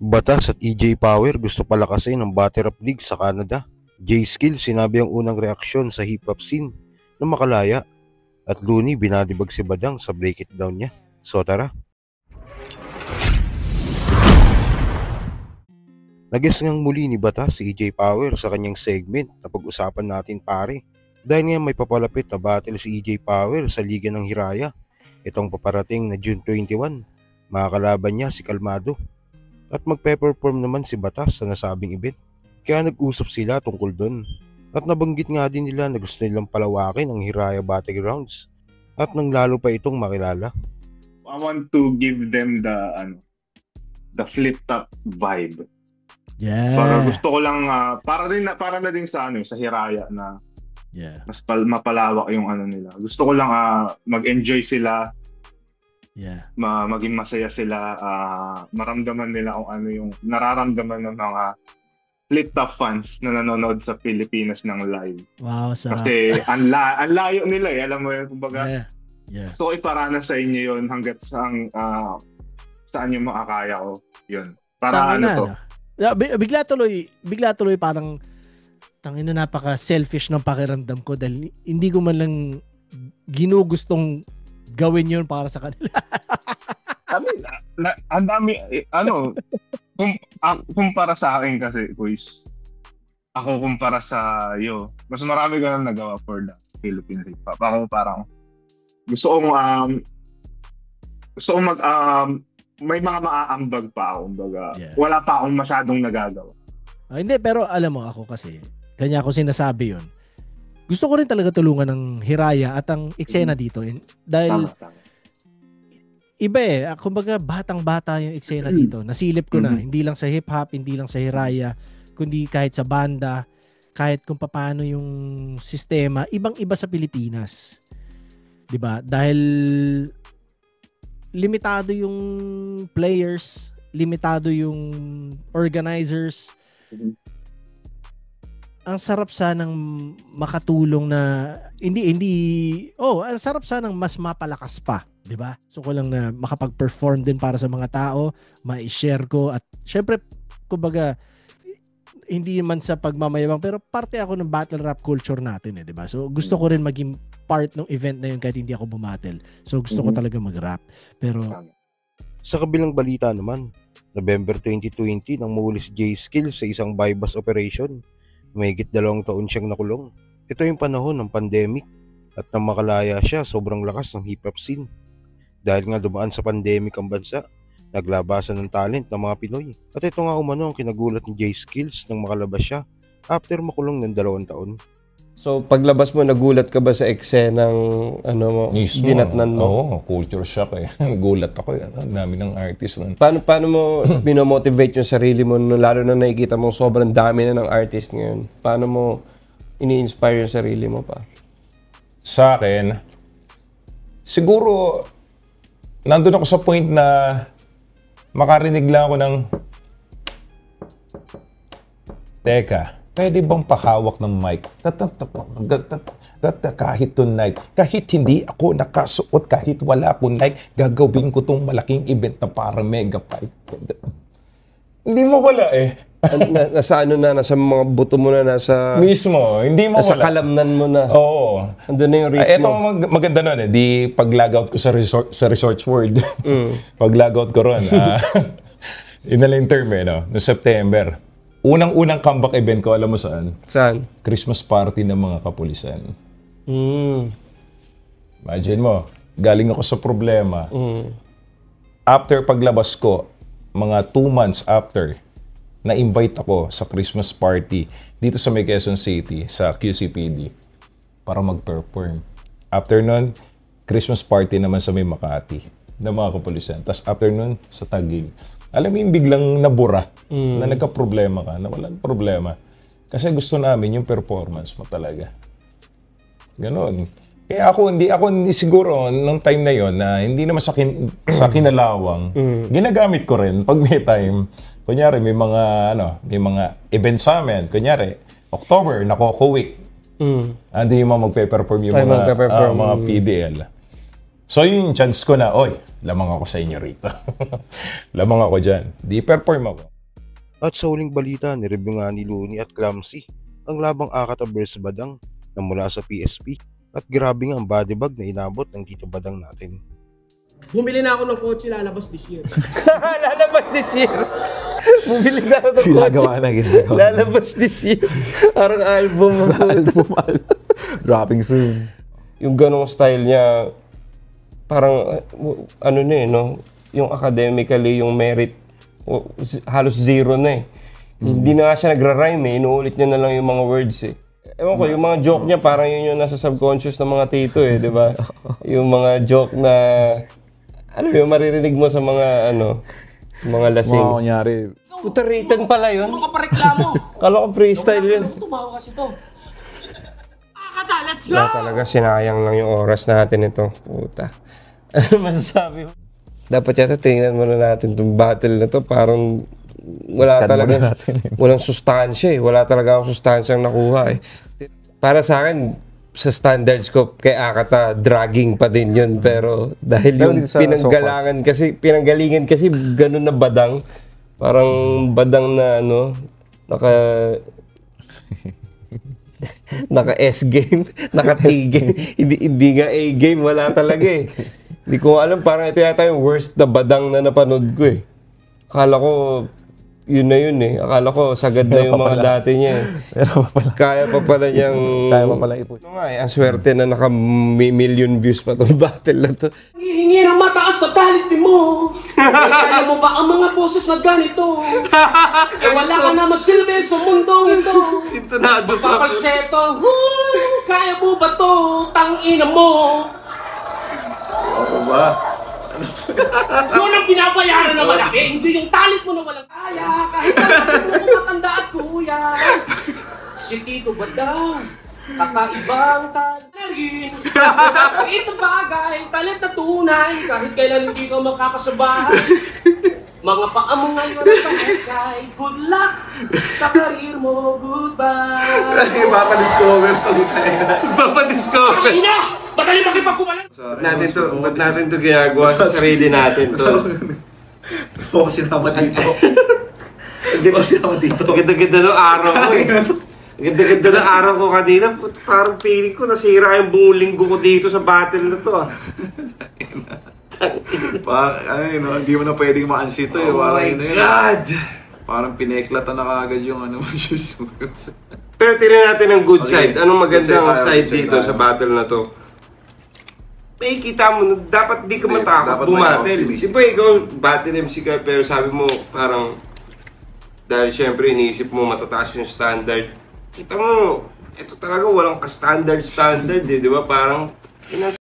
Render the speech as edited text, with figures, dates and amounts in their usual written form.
Batas at EJ Power gusto palakasin ng Battle Rap League sa Canada. J-Skill sinabi ang unang reaksyon sa hip-hop scene na makalaya. At Looney binadibag si Badang sa break it down niya. So tara. Nag-guest ngang muli ni Batas si EJ Power sa kanyang segment na pag-usapan natin pare. Dahil nga may papalapit na battle si EJ Power sa Liga ng Hiraya. Itong paparating na June 21. Makakalaban niya si Kalmado. At magpe-perform naman si Batas sa nasabing event. Kaya nag-usap sila tungkol doon. At nabanggit nga din nila na gusto nilang palawakin ang Hiraya Battlegrounds. At nang lalo pa itong makilala. I want to give them the flip top vibe. Yeah. Para gusto ko lang para na din sa sa Hiraya na mas mapalawak yung nila. Gusto ko lang mag-enjoy sila. Yeah. Maging masaya sila, maramdaman nila kung ano yung nararamdaman ng mga flip top fans na nanonood sa Pilipinas ng live. Wow, sarap. Kasi ang layo nila alam mo yun, kumbaga. Yeah. So iparanas sa inyo yun hanggat saan yung makakaya ko yun. Para to. Bigla tuloy parang tangina, napaka-selfish ng pakiramdam ko dahil hindi ko man lang ginugustong gawin yun para sa kanila. I mean, ang dami, kumpara sa akin kasi, quiz, ako kumpara sa mas marami ka nang nagawa for the Philippine hip hop. Ako parang, gusto kong may mga maaambag pa ako, kumbaga. Yeah. Wala pa akong masyadong nagagawa. Hindi, pero alam mo ako kasi, kanya ako sinasabi yun. Gusto ko rin talaga tulungan ng Hiraya at ang eksena dito. Dahil tama. Iba kumbaga batang-bata yung eksena dito. Nasilip ko na, hindi lang sa hip-hop, hindi lang sa Hiraya, kundi kahit sa banda, kahit kung paano yung sistema, ibang-iba sa Pilipinas. 'Di ba? Dahil limitado yung players, limitado yung organizers. Ang sarap sanang makatulong na ang sarap sanang mas mapalakas pa, 'di ba? So ko lang na makapag-perform din para sa mga tao, ma-share ko at syempre kumbaga hindi man sa pagmamayabang pero parte ako ng battle rap culture natin 'di ba? So gusto ko rin maging part ng event na yun kahit hindi ako bumattle. So gusto ko talaga mag-rap. Pero sa kabilang balita naman, November 2020 nang mahuli si J-Skill sa isang bypass operation. Mahigit 2 taon siyang nakulong. Ito yung panahon ng pandemic at nang makalaya siya, sobrang lakas ng hip-hop scene. Dahil nga dumaan sa pandemic ang bansa, naglabasan ng talent ng mga Pinoy. At ito nga umano ang kinagulat ni J-Skills nang makalabas siya after makulong ng 2 taon. So paglabas mo, nagulat ka ba sa eksenang dinatnan mo? Oo, culture shock Nagulat ako Ang dami ng artist nun. Paano mo binomotivate yung sarili mo lalo na nakikita mo sobrang dami na ng artist ngayon? Paano mo ini-inspire yung sarili mo pa? Sa akin, siguro nandun ako sa point na makarinig lang ako ng teka, pwede bang pakawak ng mic? Kahit tonight, kahit hindi ako nakasuot, kahit wala akong like, gagawin ko tong malaking event na para megabyte. Hindi mo wala Nasa nasa mga buto mo na, nasa... Mismo, hindi mo nasa wala. Kalamnan mo na. Oo. Andun na yung ritmo. Ito maganda nun di pag-logout ko sa Resorts World. Pag-logout ko ron. Inaling term no September. Unang comeback event ko, alam mo saan? Saan? Christmas party ng mga kapulisan. Imagine mo, galing ako sa problema. After paglabas ko, mga 2 months after, na-invite ako sa Christmas party dito sa may Quezon City, sa QCPD, para mag-perform. After nun, Christmas party naman sa may Makati ng mga kapulisan. Tapos after nun, sa Taguig. Alam mo yung biglang nabura na nagka-problema ka, na walang problema. Kasi gusto namin yung performance mo talaga. Ganon. Kaya hindi siguro nung time na yon na hindi naman sa kinalawang, ginagamit ko rin pag may time. Kunyari may mga events sa amin. Kunyari, October, Coco Week. Hindi yung mga magpe-perform yung mga PDL. So yun yung chance ko na, oy, lamang ako sa inyo rito. Lamang ako dyan. Di perform ako. At sa huling balita, nireview nga ni Looney at Clumsy ang labang Akata vs Badang na mula sa PSP. At grabe nga ang body bag na inabot ng Tito Badang natin. Bumili na ako ng kotse lalabas this year. Lalabas this year. Bumili na ako ng kotse. Ginagawa na. Lalabas this year. Parang album. Dropping soon. Yung ganong style niya, parang, ano na eh, no? Yung academically, yung merit, halos zero na eh. Hindi na nga siya nagra-rhyme eh. Inuulit niya na lang yung mga words eh. Ewan ko, yung mga joke niya, parang yun yung nasa subconscious ng mga tito eh, di ba? Yung mga joke na, ano yung maririnig mo sa mga, mga lasing. Mga kunyari. Puta, written pala yun. Ano ka pa reklamo? Kala ko freestyle yun. Tumawa kasi to. Akata, let's go! Kaya talaga sinayang lang yung oras natin ito. Puta. Ano masasabi mo? Dapat yata tingnan muna natin itong battle na to. Parang wala Scan talaga, muna natin. walang sustansya eh. Wala talaga akong sustansyang nakuha eh. Para sa akin, sa standards ko kay Akata, dragging pa din yun. Pero dahil Pero yung dito sa pinanggalingan kasi ganun na badang. Parang badang na naka S game, naka T game. Hindi nga A game, wala talaga eh. Hindi ko alam, parang ito yata yung worst na badang na napanood ko eh. Akala ko yun na yun eh. Akala ko sagad na yung mga dati niya eh. Pero pa pala. Kaya pa pala niyang... Kaya pa pala ipush. Ano nga eh, ang swerte na naka-million views pa itong battle na to. Hihingi ng mataas na talent mo. Kaya mo ba ang mga boses na ganito? Wala ka na masilbi sa mundong ito. Sintonado pa. Papalseto, kaya mo ba to? Tangina mo. Ano ba? Yun ang pinabayaran na malaki, hindi yung talent mo na walang kaya. Kahit na mo matanda at kuya. Si Tito Badang, kakaibang talent na rin. Ito bagay, talent na tunay. Kahit kailan hindi ka makakasabay. Mga paa mo ngayon sa hukay. Good luck sa karir mo, goodbye. Ipapadiscover to tayo. Papadiscover. Ay na! Madali makipagkumalan. Ba't natin to ginagawa sa sarili natin to? Ako sinama dito. Hindi ko sinama dito. Ganda-ganda ng araw ko eh. Ganda-ganda ng araw ko kanina. Parang feeling ko nasira yung buong linggo ko dito sa battle na to ah. Hindi mo na pwedeng ma-answer to eh. Oh my God! Parang pineklatan na kagad yung shoes mo. Pero tingnan natin ang good Okay. side. Anong magandang Good side tayo, side good side dito tayo. sa battle na to? May kita mo, dapat di ka Hindi, matakot dapat may bumatel. optimism. Di ba ikaw, battle MC ka, pero sabi mo parang, dahil syempre iniisip mo matataas yung standard. Kita mo, ito talaga walang ka-standard eh, di ba? Parang,